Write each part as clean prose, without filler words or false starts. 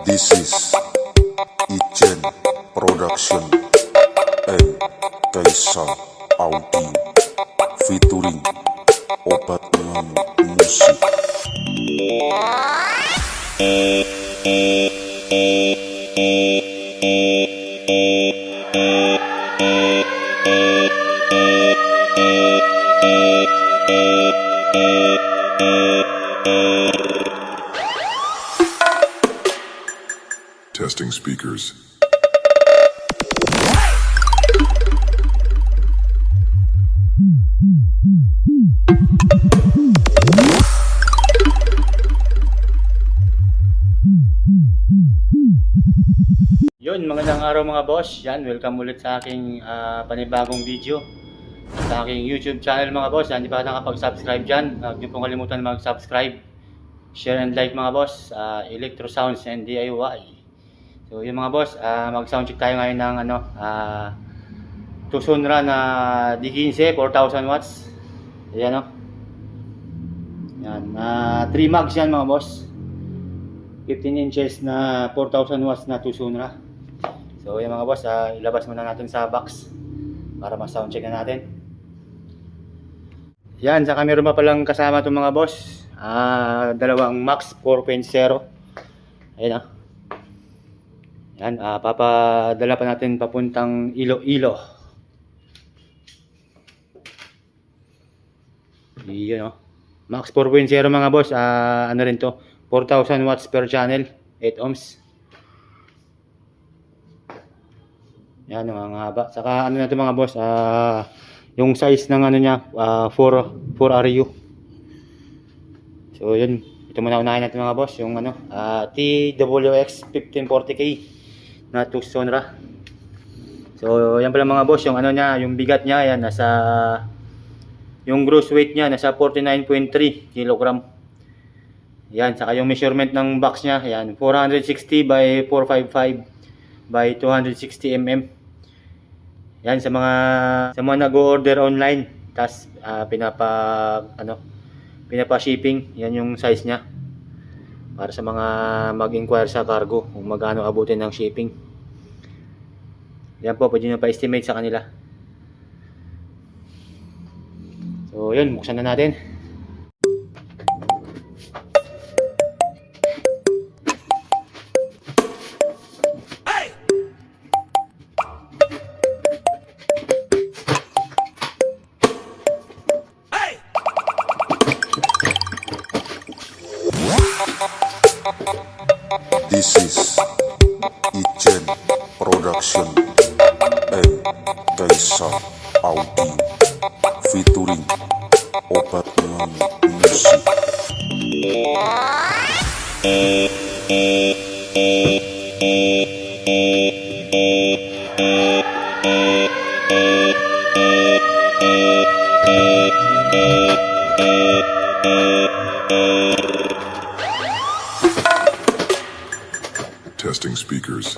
This is Ichen Production and Kaisa Audio featuring Obat dengan Musik. Testing speakers. Yun, magandang araw mga boss. Yan, welcome ulit sa aking panibagong video sa aking YouTube channel mga boss. Yan, di pa nakapag-subscribe dyan. Huwag niyo pong kalimutan mag-subscribe, share and like mga boss. Electro Sounds and DIY. So yun mga boss, mag-sound check tayo ngayon ng Tucson-Ra na D15 4,000 watts. Ayan o. Yan, 3 mags yan mga boss. 15 inches na 4,000 watts na Tucson-Ra. So yan mga boss, ilabas muna natin sa box para ma-sound check na natin. Yan, saka meron pa palang kasama itong mga boss, dalawang Max 4.0. Ayan o. Yan, papadala pa natin papuntang Iloilo. Iyon o. Max 4.0 mga boss, ano rin to, 4,000 watts per channel, 8 ohms. Yan, ang haba. Saka ano na ito mga boss, yung size ng ano niya, 4 RU. So yun, ito muna unahin natin mga boss, yung ano, TWX 1540K na Tucson-Ra. So yan pala mga boss, yung ano niya, yung bigat niya, yan, yung gross weight niya, nasa 49.3 kg. Yan, saka yung measurement ng box niya, yan, 460 by 455 by 260 mm. Yan, sa mga nag-order online, tas pinapa shipping, yan yung size niya. Para sa mga mag-inquire sa cargo kung magkano abutin ng shipping. Yan po, pwede nyo pa-estimate sa kanila. So yun, buksan na natin. This is Ichen Production and Kaisa Audio featuring Obat dengan Musik. Testing speakers.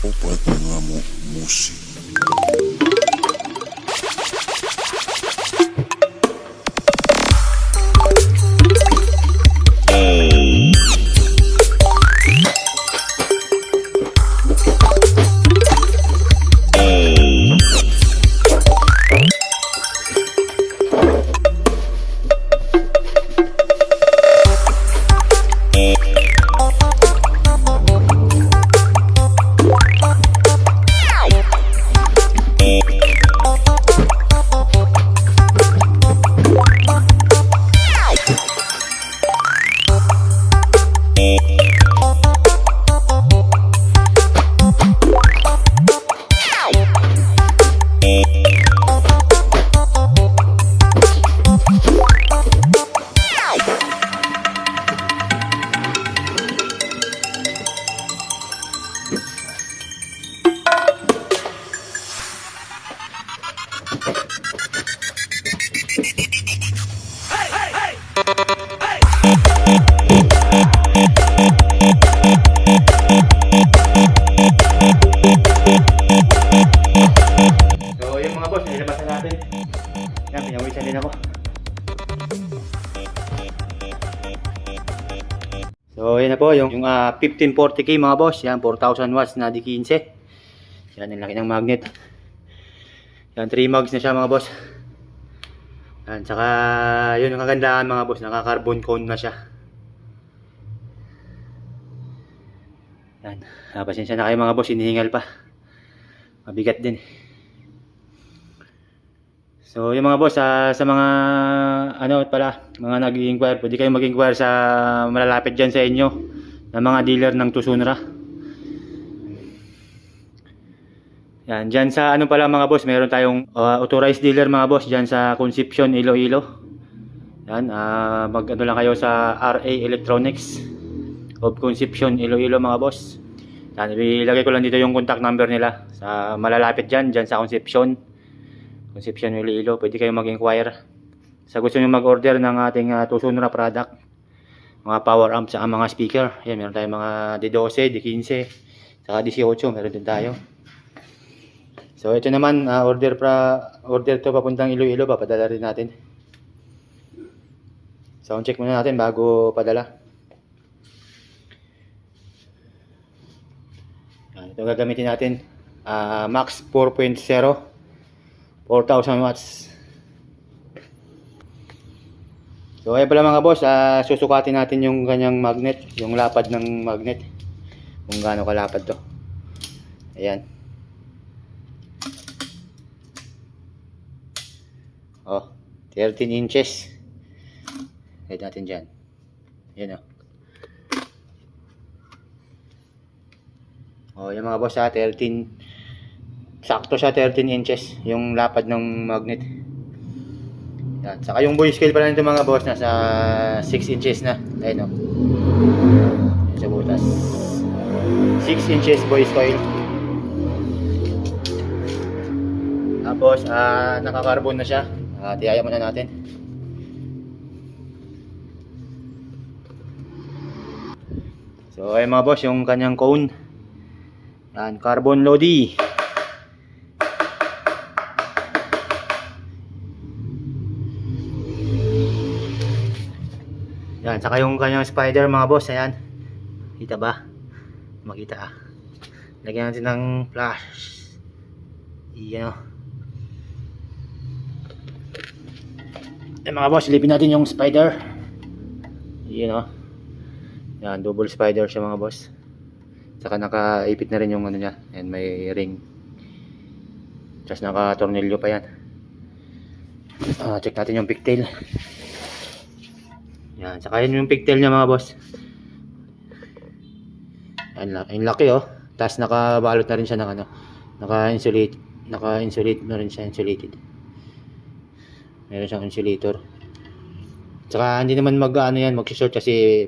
Obat dengan Musik. So yan na po yung 1540K mga boss. Yan 4,000 watts na D15. Yan ang laki ng magnet. Yan 3 mags na siya mga boss. Yan saka yun ang kagandahan mga boss, naka carbon cone na siya. Yan, pasensya na kayo mga boss, hinihingal pa. Mabigat din. So yung mga boss, sa mga ano pala, mga nag-i-inquire, pwede kayong mag-inquire sa malalapit dyan sa inyo na mga dealer ng Tucson-Ra. Yan, dyan sa ano pala mga boss, meron tayong authorized dealer mga boss dyan sa Concepcion, Iloilo. Yan, mag ano lang kayo sa RA Electronics of Concepcion, Iloilo mga boss. Yan, ilagay ko lang dito yung contact number nila sa malalapit dyan sa Concepcion, Iloilo. Pwede kayong mag-inquire sa gusto nyo mag-order ng ating Tucson-Ra product, mga power amp sa mga speaker. Yan, meron tayong mga D12, D15 saka D18, meron din tayo. So ito naman, order to papuntang Iloilo, papadala rin natin. Sound check muna natin bago padala. Yan, ito gagamitin natin, Max 4.0, 4,000 watts. So ayan pala mga boss, susukatin natin yung kanyang magnet, yung lapad ng magnet, kung gaano kalapad to. Ayan. Oh, 13 inches. Head natin dyan. Ayan oh, yung mga boss 13. Sakto siya, 13 inches yung lapad ng magnet. Yan. Saka yung buoy scale pala nito mga boss, nasa 6 inches na. Ayun o. Sa butas. 6 inches buoy scale. Tapos, naka-carbon na siya. Tiyaya muna natin. So, ayun mga boss, yung kanyang cone. Yan, carbon Lodi. Yan, saka yung kanyang spider mga boss, ayan. Kita ba? Makita Lagyan natin ng flash. Iyan o. Yan mga boss, silipin natin yung spider. Iyan o. Yan, double spider siya mga boss. Saka nakaipit na rin yung ano niya. Yan, may ring. Tapos naka-tornilyo pa yan. Check natin yung pigtail. Yan, saka yun yung pigtail niya mga boss. Ang laki oh. Tapos nakabalot na rin siya ng ano, naka-insulate na rin siya, insulated. Meron siyang insulator. Saka hindi naman mag-ano yan, mag-short kasi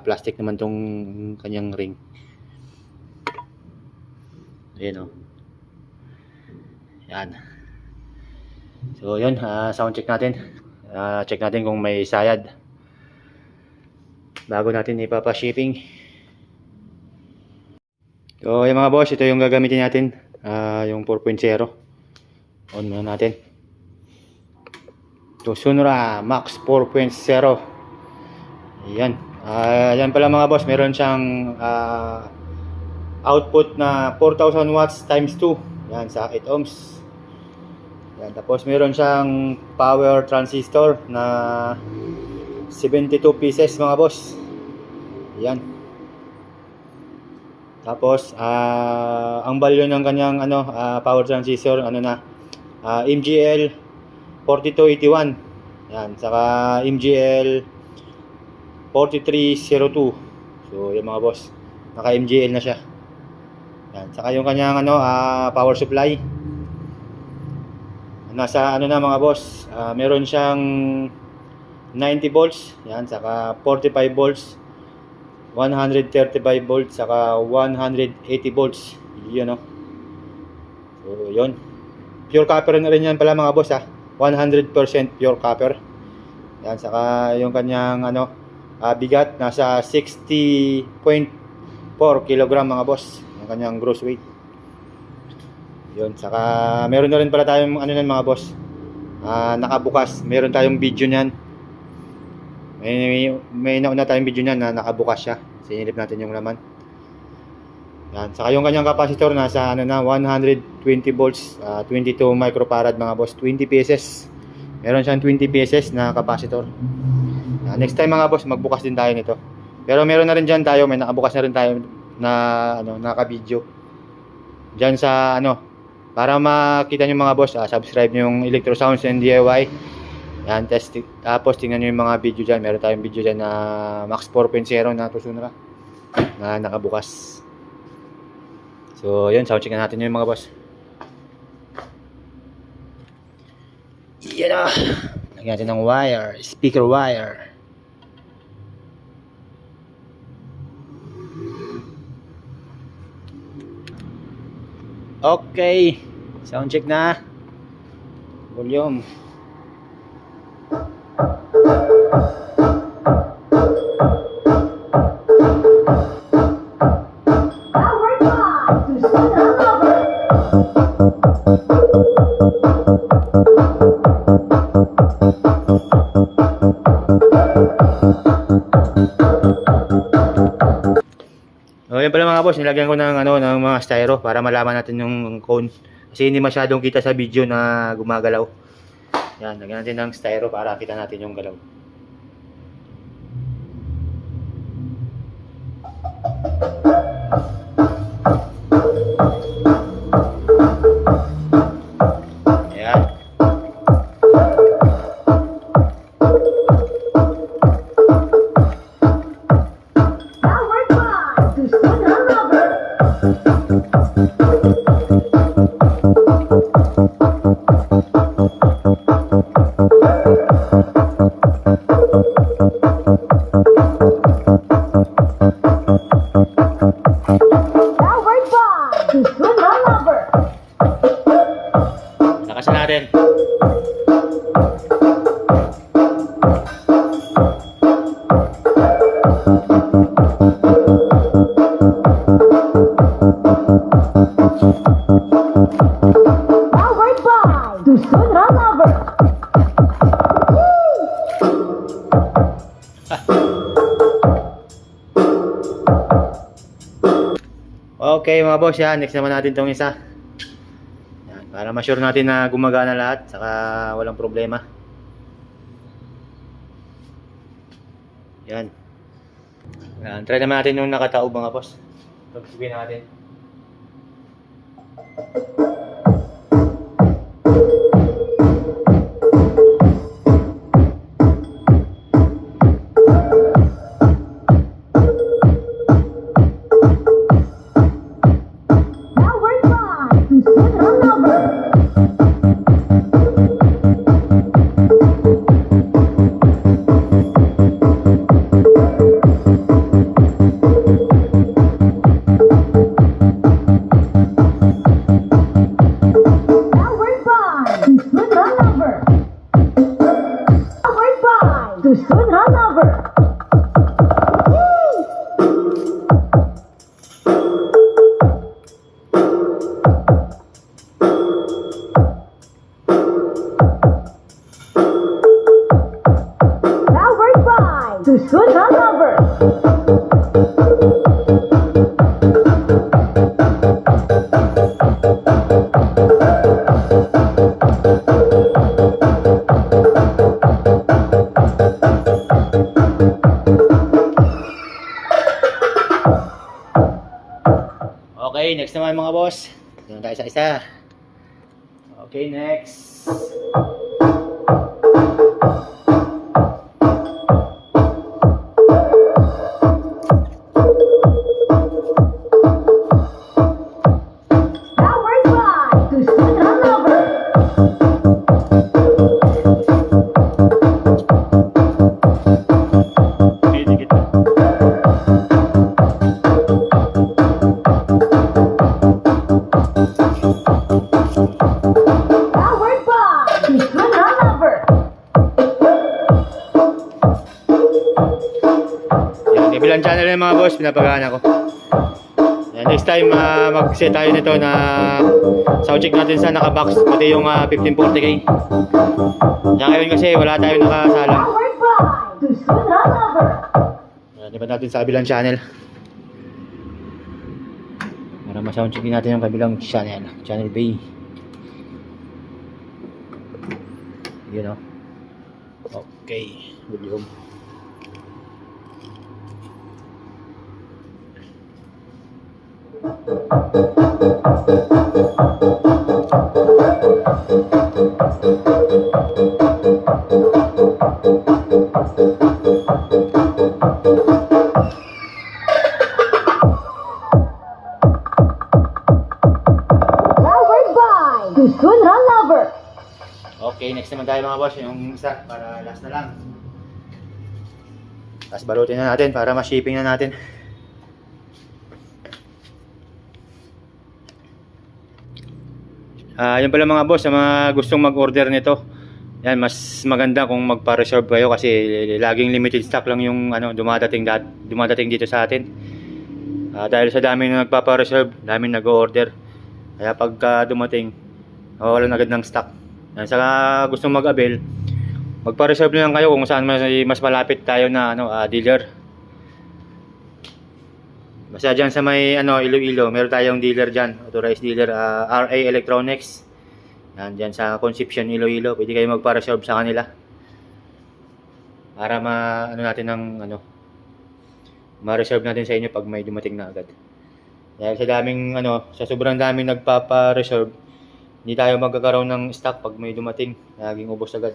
plastic naman tong kanyang ring. Ayan oh. Yan. So yun, sound check natin. Check natin kung may sayad bago natin ipapa-shipping. So yung mga boss, ito yung gagamitin natin, yung 4.0. On muna natin. Tucson-Ra Max 4.0. Ayan. Yan pala mga boss, meron siyang output na 4,000 watts times 2. Yan, sa 8 ohms. Yan, tapos meron siyang power transistor na 72 pieces mga boss. Yan. Tapos ang value ng kanyang power transistor MGL 4281. Yan, saka MGL 4302. So, yung mga boss, naka MGL na siya. Yan, saka yung kanyang power supply. Nasa na mga boss, meron siyang 90 volts, yan, saka 45 volts, 135 volts, saka 180 volts. Yun So, yun. Pure copper na rin yan pala mga boss 100% pure copper. Yan, saka yung kanyang bigat nasa 60.4 kg mga boss. Yung kanyang gross weight. Yun, saka meron na rin pala tayong mga boss. Nakabukas. Meron tayong video niyan May nauna tayong video niyan na nakabukas siya. Sinilip natin yung laman. Yan. Saka yung kanyang capacitor nasa ano na 120 volts, 22 microfarad mga boss, 20 pieces. Meron siyang 20 pieces na capacitor. Next time mga boss, magbukas din tayo nito. Pero meron na rin diyan tayo, may nakabukas na rin tayo na ano, naka-video. Diyan sa ano, para makita niyo mga boss, subscribe niyo yung Electro Sounds and DIY. Yan, tapos tingnan niyo yung mga video diyan. Meron tayong video diyan na Max 4.0 na Tucson na nakabukas. So, yun, sound check na natin yung mga boss. Yan na. Lagyan natin ng wire, speaker wire. Okay. Sound check na. Volume. So, yun pala mga boss, nilagyan ko ng ano ng mga styro para malaman natin yung cone. Kasi hindi masyadong kita sa video na gumagalaw. Yan, lagyan natin ng styro para kita natin yung galaw. Ayan. Lakasan natin. Powered by Tucson Lover. Okay mga boss, yan. Next naman natin tong isa. Yan, para ma-sure natin na gumagana lahat, saka walang problema. Yan. Yan, try naman natin yung nakataob mga boss. Pag-sabihin natin. Powered by Tucson Lover. Powered by Tucson Lover. Powered by Tucson Lover. Powered by Tucson Lover. Okay, next naman mga boss. Doon tayo sa isa. Okay, next. Powered by Tucson Lover. Dikit. Powered by Tucson Lover. Yan, kabilang channel yung mga boss, pinapagana ko. Yan, next time mag-set tayo nito na sound check natin sa naka-box, pati yung 1540K. Yan ngayon kasi wala tayong nakasalang. Powered by Tucson Lipat natin sa kabilang channel. Para ma-soundcheckin natin yung kabilang channel. Channel B. Yun o. Okay. Volume. Powered by Tusun Run Lover. Okay, next naman tayo mga boss, yung isa para last na lang. Tapos balutin na natin para ma-shipping na natin. Yun pala mga boss, sa mga gustong mag-order nito, yan, mas maganda kung magpa-reserve kayo kasi laging limited stock lang yung dumadating dito sa atin. Dahil sa dami na nagpapa-reserve, dami nag-order. Kaya pagka dumating, nawawalan agad ng stock. Yan, sa gustong mag-avail, magpa-reserve na lang kayo kung saan mas malapit tayo na dealer. Basta dyan sa may Iloilo, meron tayong dealer dyan, authorized dealer, RA Electronics. Yan, dyan sa Concepcion, Iloilo, pwede kayo magpa-reserve sa kanila. Para ma-reserve natin sa inyo pag may dumating na agad. Dahil sa sobrang daming nagpapa-reserve, hindi tayo magkakaroon ng stock pag may dumating, laging ubos agad.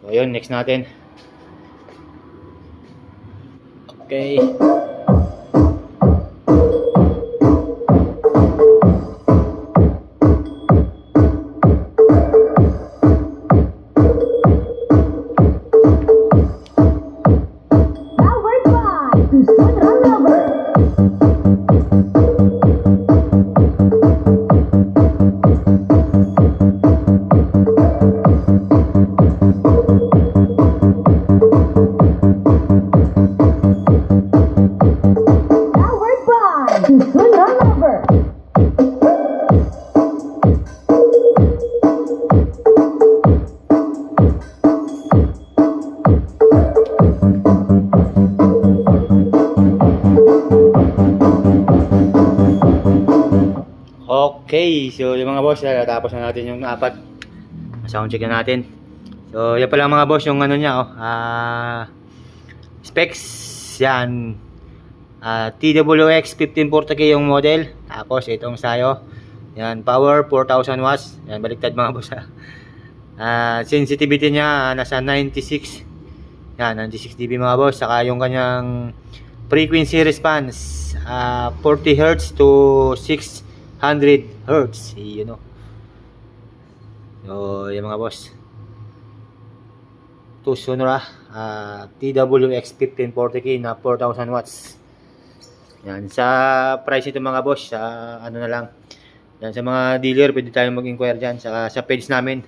So ayun, next natin. Okay. Powered by Tusun Run Lover. Powered by Tusun Run Lover. Okay, so yung mga boss, tapos na natin yung apat. Soundcheck na natin. So yan pala mga boss, yung niya, specs, yan. TWX 1540K yung model. Tapos itong sayo, yan, power 4000 watts. Yan, baliktad mga boss. Sensitivity niya nasa 96. Yan, 96 dB mga boss. Saka yung kanyang frequency response, 40 Hz to 600 Hz. So yan mga boss, Tusun TWX 1540K na 4000 watts. Yan, sa price nito mga boss, na lang. Yan, sa mga dealer, pwede tayong mag-inquire dyan. Sa page namin,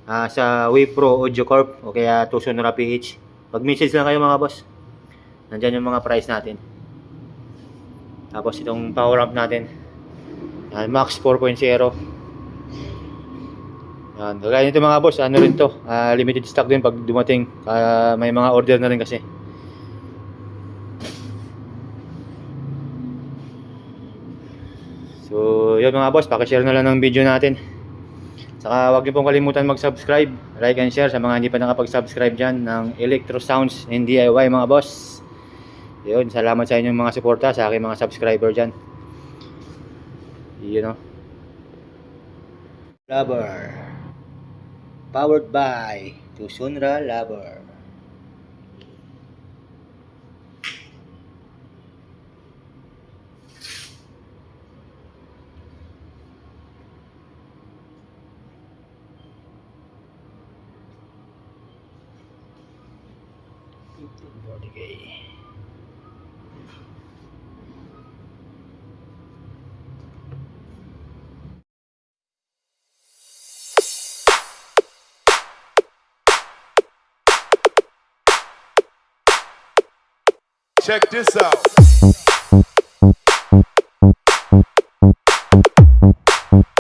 sa Wipro Audio Corp, o kaya Tusun PH. Mag-message lang kayo mga boss. Nandyan yung mga price natin. Tapos itong power amp natin, yan, Max 4.0. Yan, kagaya nito mga boss, rin to, limited stock din pag dumating. May mga order na rin kasi. So yun mga boss, pakishare na lang ng video natin. Saka huwag niyo pong kalimutan mag-subscribe, like and share sa mga hindi pa nakapag-subscribe dyan ng Electro Sounds and DIY mga boss. Yun, salamat sa inyong mga suporta sa aking mga subscriber dyan. Lover, powered by Tusun Lover. Check this out.